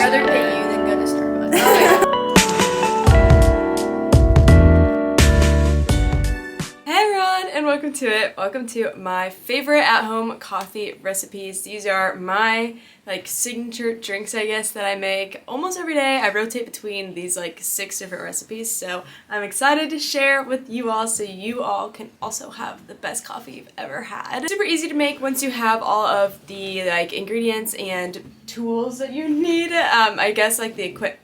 rather pay you than go to Starbucks. And welcome to it. Welcome to my favorite at-home coffee recipes. These are my signature drinks, I guess, that I make almost every day. I rotate between these 6 different recipes, so I'm excited to share with you all so you all can also have the best coffee you've ever had. Super easy to make once you have all of the ingredients and tools that you need. I guess the equipment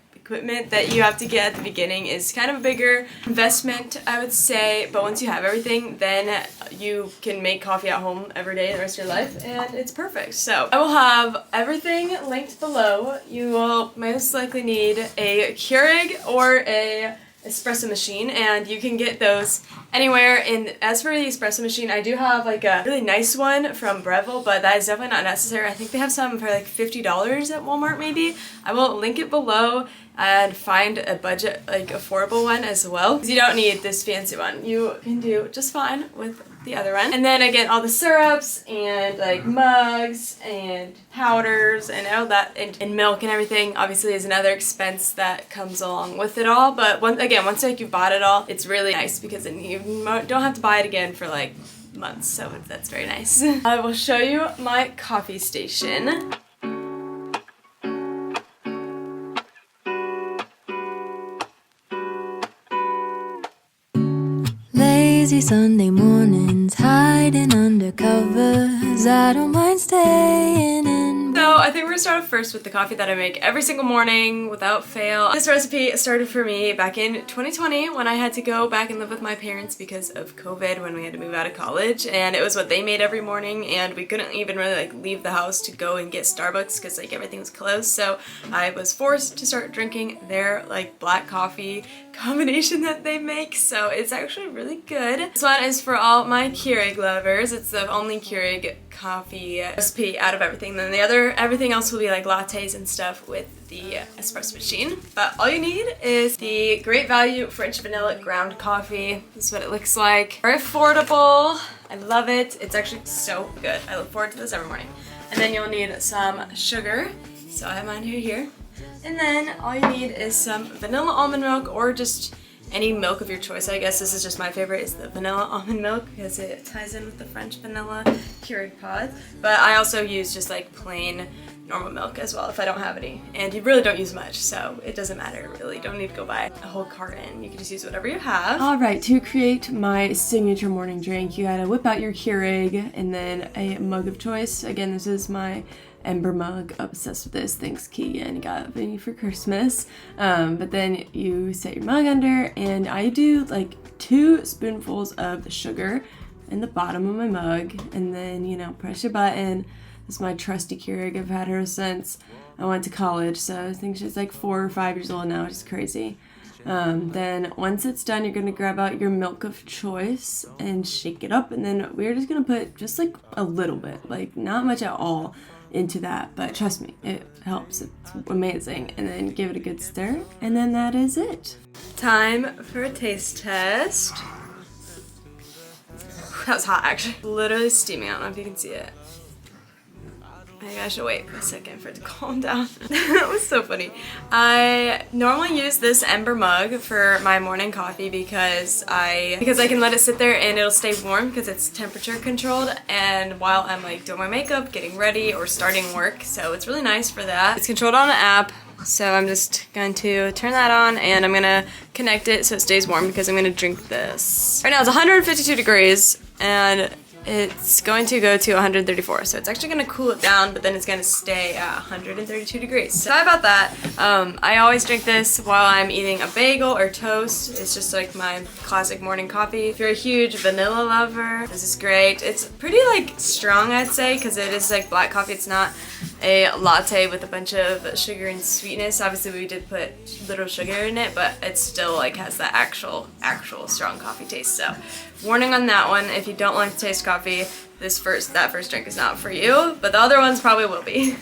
that you have to get at the beginning is kind of a bigger investment, I would say, but once you have everything, then you can make coffee at home every day the rest of your life, and it's perfect. So I will have everything linked below. You will most likely need a Keurig or a espresso machine, and you can get those anywhere. And as for the espresso machine, I do have a really nice one from Breville, but that is definitely not necessary. I think they have some for $50 at Walmart maybe. I will link it below and find a budget affordable one as well, because you don't need this fancy one. You can do just fine with the other one. And then again, all the syrups and mugs and powders and all that, and milk and everything obviously is another expense that comes along with it all. But once you've bought it all, it's really nice because then you don't have to buy it again for months, so that's very nice. I will show you my coffee station. Lazy Sunday mornings, hiding under covers. I don't mind staying in. So I think we're gonna start off first with the coffee that I make every single morning without fail. This recipe started for me back in 2020 when I had to go back and live with my parents because of COVID, when we had to move out of college, and it was what they made every morning, and we couldn't even really leave the house to go and get Starbucks because everything was closed. So I was forced to start drinking their black coffee combination that they make, so it's actually really good. This one is for all my Keurig lovers. It's the only Keurig coffee recipe out of everything. Then everything else will be lattes and stuff with the espresso machine. But all you need is the Great Value French Vanilla ground coffee. This is what it looks like. Very affordable. I love it. It's actually so good. I look forward to this every morning. And then you'll need some sugar. So I have mine here. And then all you need is some vanilla almond milk, or just any milk of your choice. I guess this is just my favorite, is the vanilla almond milk because it ties in with the French vanilla Keurig pods. But I also use just plain normal milk as well if I don't have any. And you really don't use much, so it doesn't matter really. You don't need to go buy a whole carton. You can just use whatever you have. Alright, to create my signature morning drink, you gotta whip out your Keurig and then a mug of choice. Again, this is my Ember mug. Obsessed with this. Thanks, Keegan. Got me for Christmas. But then you set your mug under, and I do 2 spoonfuls of sugar in the bottom of my mug, and then press your button. This is my trusty Keurig. I've had her since I went to college, so I think she's 4 or 5 years old now, which is crazy. Then once it's done, you're gonna grab out your milk of choice and shake it up, and then we're just gonna put just a little bit, not much at all, into that, but trust me, it helps. It's amazing. And then give it a good stir, and then that is it. Time for a taste test. That was hot, actually. Literally steaming. I don't know if you can see it. Maybe I should wait for a second for it to calm down. That was so funny. I normally use this Ember mug for my morning coffee because I can let it sit there and it'll stay warm because it's temperature controlled, and while I'm doing my makeup, getting ready, or starting work, so it's really nice for that. It's controlled on an app, so I'm just going to turn that on and I'm gonna connect it so it stays warm because I'm gonna drink this. Right now it's 152 degrees and it's going to go to 134, so it's actually going to cool it down, but then it's going to stay at 132 degrees. Sorry about that. I always drink this while I'm eating a bagel or toast. It's just my classic morning coffee. If you're a huge vanilla lover, this is great. It's pretty strong, I'd say, because it is black coffee. It's not a latte with a bunch of sugar and sweetness. Obviously we did put little sugar in it, but it still has that actual strong coffee taste. So warning on that one, if you don't like the taste of coffee, that first drink is not for you, but the other ones probably will be.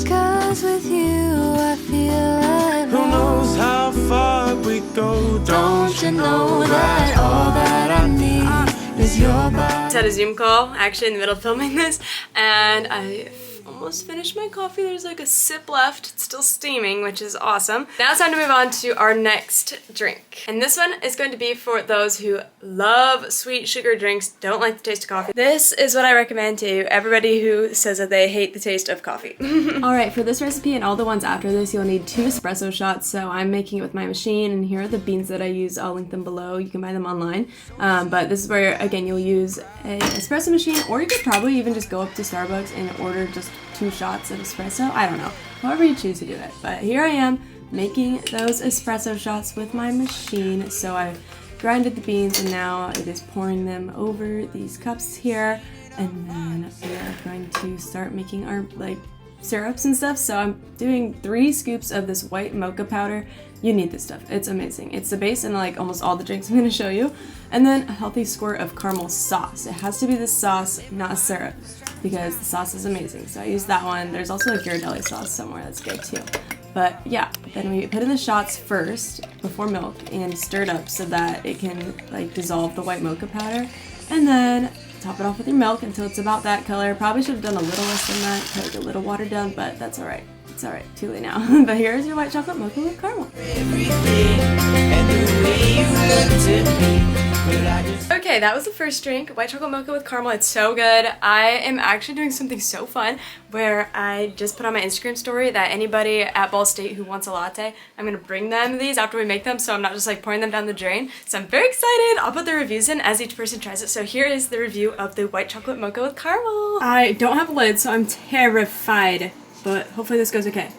'Cause with you I feel who knows how far we go, don't you know that all that I need is your body. Just had a Zoom call actually in the middle of filming this, and I almost finished my coffee. There's like a sip left. It's still steaming, which is awesome. Now it's time to move on to our next drink. And this one is going to be for those who love sweet sugar drinks, don't like the taste of coffee. This is what I recommend to everybody who says that they hate the taste of coffee. Alright, for this recipe and all the ones after this, you'll need 2 espresso shots. So I'm making it with my machine, and here are the beans that I use. I'll link them below. You can buy them online. But this is where, again, you'll use an espresso machine, or you could probably even just go up to Starbucks and order just 2 shots of espresso. I don't know. However you choose to do it. But here I am making those espresso shots with my machine. So I've grinded the beans, and now it is pouring them over these cups here. And then we are going to start making our syrups and stuff. So I'm doing 3 scoops of this white mocha powder. You need this stuff. It's amazing. It's the base in like almost all the drinks I'm going to show you. And then a healthy squirt of caramel sauce. It has to be this sauce, not a syrup, because the sauce is amazing. So I use that one. There's also a Ghirardelli sauce somewhere that's good too. But yeah, then we put in the shots first before milk and stir it up so that it can like dissolve the white mocha powder. And then top it off with your milk until it's about that color. Probably should have done a little less than that, like a little watered down, but that's alright. It's alright, too late now. But here's your white chocolate mocha with caramel. Okay, that was the first drink, white chocolate mocha with caramel. It's so good. I am actually doing something so fun where I just put on my Instagram story that anybody at Ball State who wants a latte, I'm gonna bring them these after we make them, so I'm not just like pouring them down the drain. So I'm very excited. I'll put the reviews in as each person tries it. So here is the review of the white chocolate mocha with caramel. I don't have a lid, so I'm terrified, but hopefully this goes okay.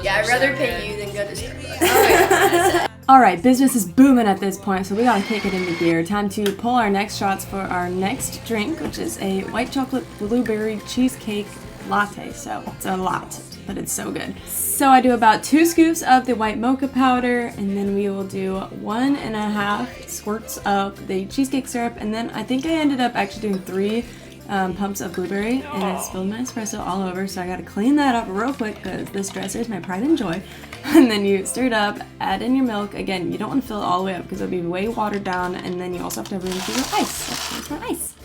Yeah, I'd rather pay you than go to Starbucks. Alright, business is booming at this point, so we gotta kick it into gear. Time to pull our next shots for our next drink, which is a white chocolate blueberry cheesecake latte. So it's a lot, but it's so good. So I do about 2 scoops of the white mocha powder, and then we will do 1.5 squirts of the cheesecake syrup, and then I think I ended up actually doing 3 pumps of blueberry, and I spilled my espresso all over, so I gotta clean that up real quick because this dresser is my pride and joy. And then you stir it up, add in your milk. Again, you don't want to fill it all the way up because it'll be way watered down, and then you also have to have room for your ice. So here's my ice.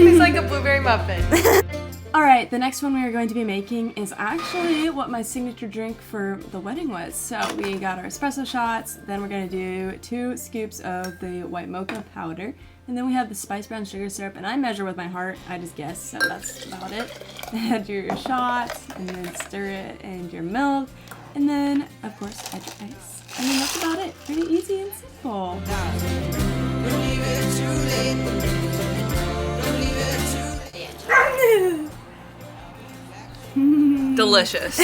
It's like a blueberry muffin. Alright, the next one we are going to be making is actually what my signature drink for the wedding was. So we got our espresso shots, then we're going to do 2 scoops of the white mocha powder, and then we have the spice brown sugar syrup, and I measure with my heart, I just guess, so that's about it. Add your shots, and then stir it, and your milk, and then, of course, add your ice. And then that's about it. Pretty easy and simple. Delicious.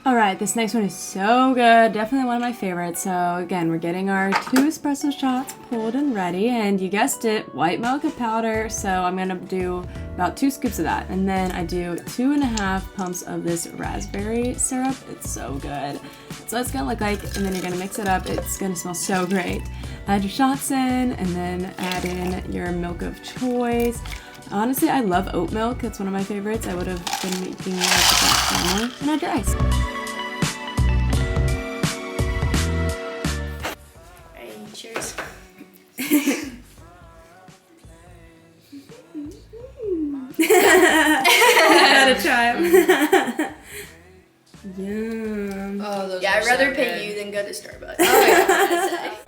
Alright, this next one is so good. Definitely one of my favorites. So again, we're getting our 2 espresso shots pulled and ready, and you guessed it, white mocha powder. So I'm gonna do about 2 scoops of that, and then I do 2.5 pumps of this raspberry syrup. It's so good. So it's gonna look like, and then you're gonna mix it up. It's gonna smell so great. Add your shots in, and then add in your milk of choice. Honestly, I love oat milk. That's one of my favorites. I would have been making like that family. And add your ice. Alright, cheers. I gotta try. Yum. Oh, those I'd rather pay you than go to Starbucks.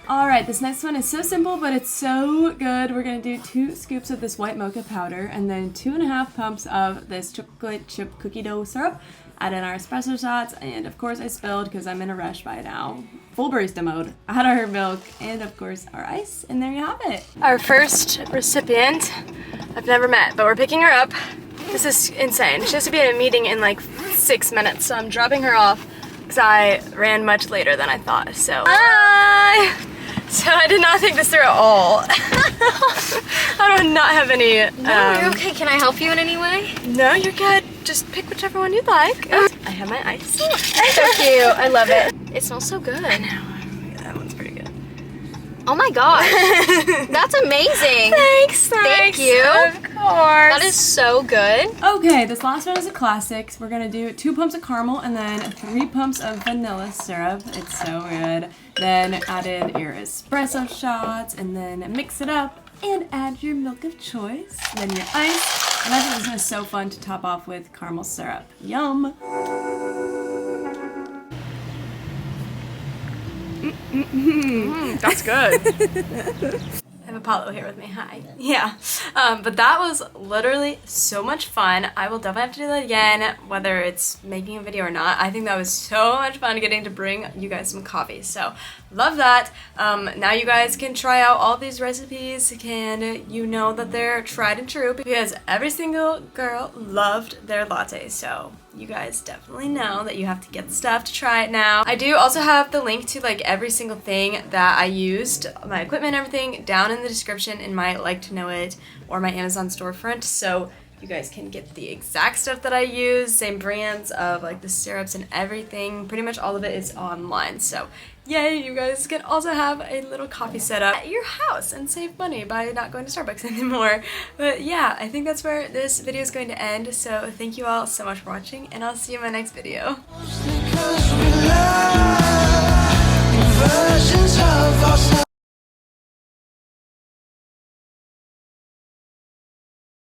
Alright, this next one is so simple, but it's so good. We're gonna do 2 scoops of this white mocha powder, and then 2.5 pumps of this chocolate chip cookie dough syrup. Add in our espresso shots, and of course I spilled because I'm in a rush by now. Full barista mode. Add our milk, and of course our ice, and there you have it. Our first recipient I've never met, but we're picking her up. This is insane. She has to be at a meeting in like 6 minutes, so I'm dropping her off because I ran much later than I thought. So, hi! So I did not think this through at all. I do not have any. No, you're okay. Can I help you in any way? No, you're good. Just pick whichever one you'd like. I have my ice. So cute. I love it. It smells so good. I know. Yeah, that one's pretty good. Oh my gosh. That's amazing. Thank you. Of course. That is so good. Okay, this last one is a classic. We're gonna do 2 pumps of caramel and then 3 pumps of vanilla syrup. It's so good. Then add in your espresso shots and then mix it up and add your milk of choice, then your ice. And I think this is so fun to top off with caramel syrup. Yum! That's good. I have Apollo here with me. Hi. Yeah. But that was literally so much fun. I will definitely have to do that again, whether it's making a video or not. I think that was so much fun getting to bring you guys some coffee. So love that. Now you guys can try out all these recipes. You know that they're tried and true because every single girl loved their latte. So you guys definitely know that you have to get the stuff to try it now. I do also have the link to like every single thing that I used, my equipment and everything, down in the description in my Like to Know It or my Amazon storefront, so you guys can get the exact stuff that I use, same brands of like the syrups and everything. Pretty much all of it is online, so yay, you guys can also have a little coffee setup at your house and save money by not going to Starbucks anymore. But yeah, I think that's where this video is going to end, so thank you all so much for watching, and I'll see you in my next video.